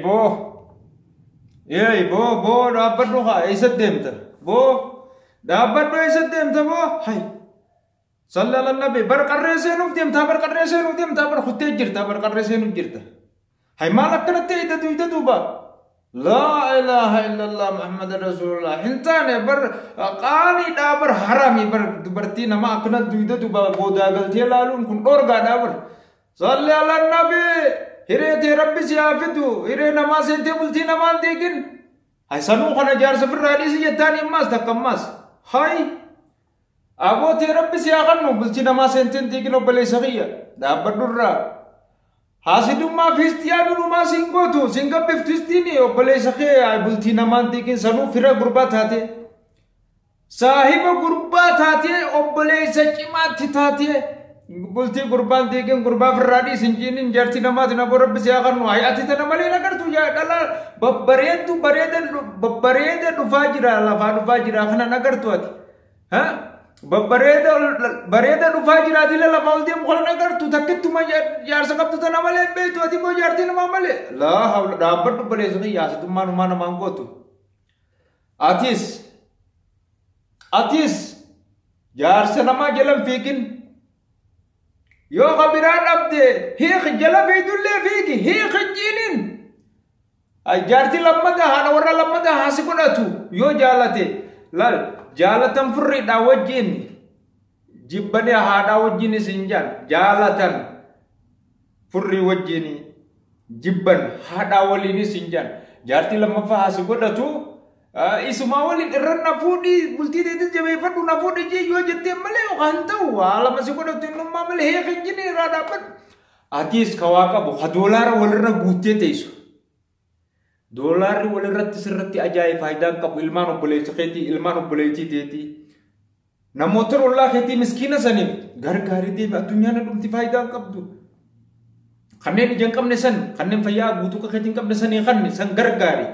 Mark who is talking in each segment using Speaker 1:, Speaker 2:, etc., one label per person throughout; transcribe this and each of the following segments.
Speaker 1: Bo. Bo, dapat do ha, isat demta. Bo, dapat do isat demta bo. Hai. Sallallahu nabi berkarresen uf demta berkhutte jirta berkarresen uf jirta. Hai malak kanate ida tu ba. La ilaha illallah Muhammad Rasulullah. Hintane qani dabar harami berti nama akna duida tu ba bodagal tie lalun kun orga dabar. Sallallahu nabi hire te rabbi siafitu hire namaz te bulti naman dekin. Hai sanu khana jar safar hadis yatani mas takmas. Hai Abo te rabbi siakan no bulti namaz te dekin obale sagiya. Dabar durra. Hasidumma fistiya numa singotu singa piftistini obale sakhe bulti naman dekin sanu fira gurbat hate. Sahiba gurbat hate obale sachimat thate. Bulti gurban dekin gurba firadi sinjinin jarti namaz na rabbi siakan no ayati te namale nagar tu ya dala babbarede du fajira la fajira khana nagar tu ati. Ha Bareda du fajira dile la baldi mukhala nagar tu takit tu jar sakap tu namale be tu ati mo jarti namale la hawla dapat tu bale suni yas tu mana manggo tu atis jar se nama jalam fikin yo khabiran abde hi khjala fidulle fiki hi khjinin ay jarti lamada hana warra lamada hasikunatu yo jalate lal jalatan furri dawajin jibbani hada wajini sinjan jalatan furri wajini jibban hada walini sinjan jarti lamma fa hasikodatu isuma walin irna fudi bulti de jabe fadu na fudi je yo jette male khantau wala masikodatu numma male he khjini rada pat atis kawaka bu khadolar walra butte teisu Dolar wala ratti sirratti ajaa'ib faayidaan qabu ilmaan obboleessa keetii ilmaan obboleettii teetii namoota ollaa keetii miskiina saniif gargaarii deemi addunyaan dhumti faayidaan qabdu kanneen ija hin qabne san kanneen fayyaa guutuu keetii hin qabne sanii kanne san gargaari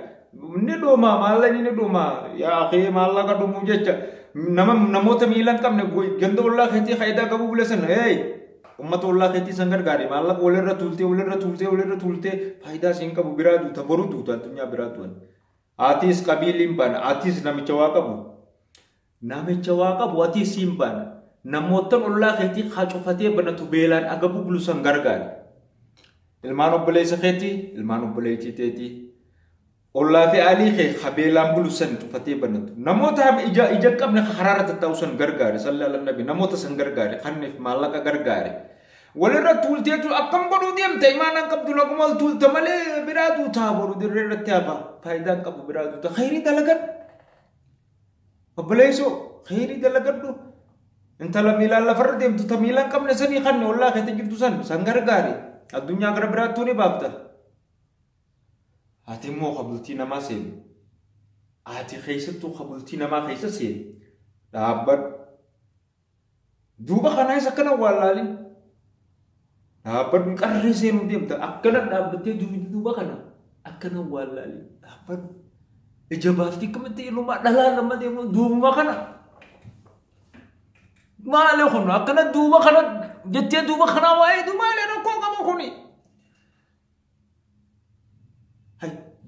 Speaker 1: ni dhooma maallaqni ni dhooma yaa akee maallaqa dhumuu jecha namoota miila hin qabne ganda ollaa keetii faayidaa qabu bule san ummata ollaa keetii san gargaari maallaqa walirra tuultee faayidaa siin qabu biraa duuta boru duuta addunyaa biraa du'an atiis qabiiliin baana atiis namicha waa qabu atiis siin baana namootan ollaa keetii hacufatee banatu beelaan agabu bulu san gargaari ilmaan obboleessa keetii ilmaan obboleettii teetii ollaa fi alii kee habeelaan bulu san cufatee banatu namoota ija qabne haraara tattaa'u san gargaari sallallahu nabi namoota san gargaari kanneef maallaqa gargaari walirra tuulteetu akkam godhuu deemte imaanaan qabdu nagumal tuulte malee biraa duutaa boru dirree irratti haba faayidaan qabu biraa duuta khayrii dalagan obboleessoo khayrii dalagadhu intala miilaan lafarra deemtu ta miilaan qabne sanii kanne ollaa keetti jirtu san gargaari addunyaa gara biraattuu ni baafta ati immoo qabultii namaa seeni ati keessattuu qabultii namaa keessa seeni dhaabbadhu duuba kanaa isa akkana wallaalin dhaabbadhu qarree seenuu deemta akkana dhaabbattee duuba kana akkana wallaalin dhaabbadhu ija baaftii akkamitti ilumaa dhalaa nama deemu duubuma kana maalee kun akkana duuba kana jettee duuba kanaa waa'ee maalee rakkoo qaba kuni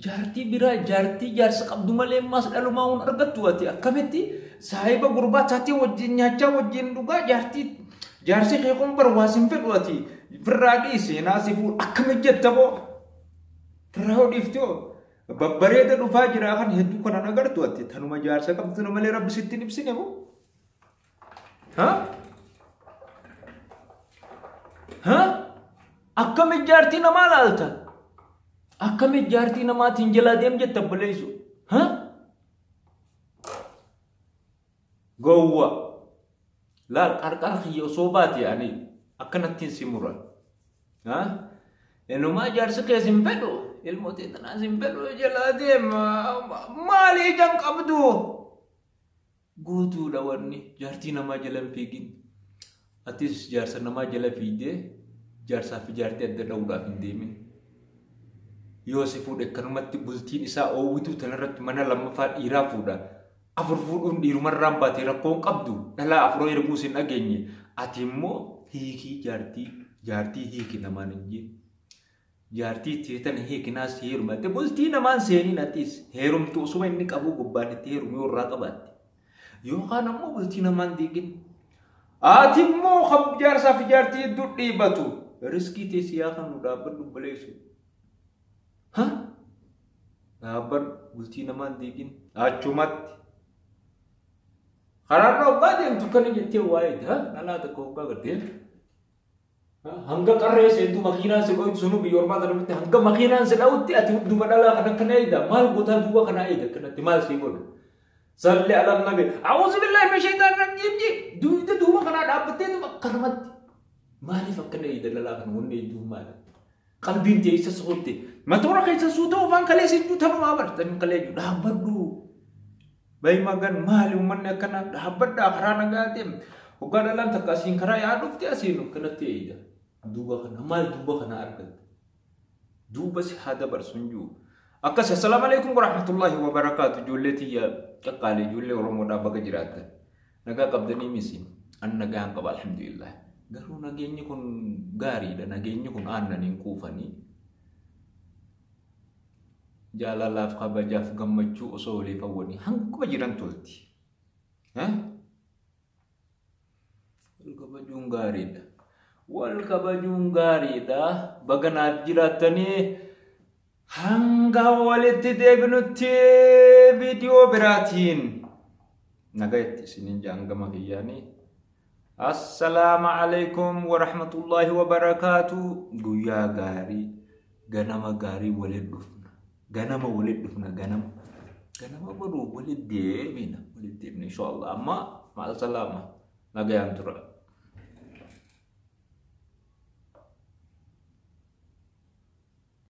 Speaker 1: jaartii biraa jaarsa qabdu malee mas dhalumaa hun argattu ati akkamitti saahiba gurbaa taatee wajjin nyaachaa wajjin dhugaa jaarsi kee kun barwaasin fedhu ati firraa dhiiseenaa si fuudhu akkamitti jetta boo firraa hodhiiftoo babbareeda dhufaa jiraa kan hedduu kanan agartu ati tanuma jaarsa qabdu malee rabbi sitti hin ibsine boo akkamitti jaartii namaa laalta akkamitti jaartii namaatiin jalaa deem jetta baleessu gowwa laal qarqara kiyya osoo baate ani akkanattiin si muran enumaa jaarsi kees hin fedhu ilmootee tanaas hin fedhu jalaa deem maali ijaan qabdu guutuudha wanni jaartii namaa jala hin fiigin atis jaarsa namaa jala fiigdee jaarsaa fi jaartii adda dha'uudhaaf hin deemin yoo si fuudhe kanumatti bultiin isaa oowwituu tanarratti mana lammaffaa dhiiraa fuudha afur fuudhuun dhiirumarraan baatee rakkoon qabdu dhalaa afuroo erguus hin dhageenye ati immoo hiikii jaartii hiiki namaan hin jee jaartii teetan hiikinaas heerumate bultii namaan seenii natis heerumtu osuma inni qabu gubbaanitti heerumii warraa qabaatti yookaan ammoo bultii namaan diigin ati immoo khab jaarsaa fi jaartii hedduu dhiibatu riskii teessiyaa kan nu dhaabbadhu baleessu ha dhaabban bultii namaan diigin achumatti kararra obbaa deemtu kana jettee waa'ee nalaa takka obbaa garteen hanga qarree seentu makiinaan si qoytu sunu biyya ormaa kanatti hanga makiinaan si dhawutti ati duuba dhalaa kana eegda maal gootaa duuba kana eegda kanatti maal sii godha salli ala nabi a'uuzu billahi min shaytaan rajiim ji duuba kana dhaabbattee akkanumatti maaliif akkana eegda dhalaa kana wanni eegduu maali qalbiin tee isa sohotte matoora keessa suuta ofaan kalee sidduu tanumaa bartan kalee dhaabbadhu bayi magan maali uummanni akkana dhaabbadhaa karaa nagaa deem hoggaa dhalaan takka asiin karaa yaadufte asiin kanatti eegda duuba kana maal duuba kana argatte duuba si haa dabarsun juu akkas assalaamu alaykum warahmatullahi wabarakaatu ijoollee tiyya qaqqaalee ijoollee oromoodhaa baga jiraattan nagaa qabdanii misi an nagaan qaba alhamdulillah garuu nageenyi kun gaariidha nageenyi kun aannaniin kuufanii jaalalaaf kabajaaf gammachuu osoo walii fawwanii hanguma jiran tolti wal kabajuun gaariidha baganaaf jiraatanii hanga walitti deebinutti viidiyoo biraatiin nagayatti isiniin jaangama kiyyaanii assalaamu alaykum warahmatullahi wabarakaatu guyyaa gaarii ganama gaarii waliin dhufna ganama godhu waliin deebina inshallah amma maal salaama nagayaan tura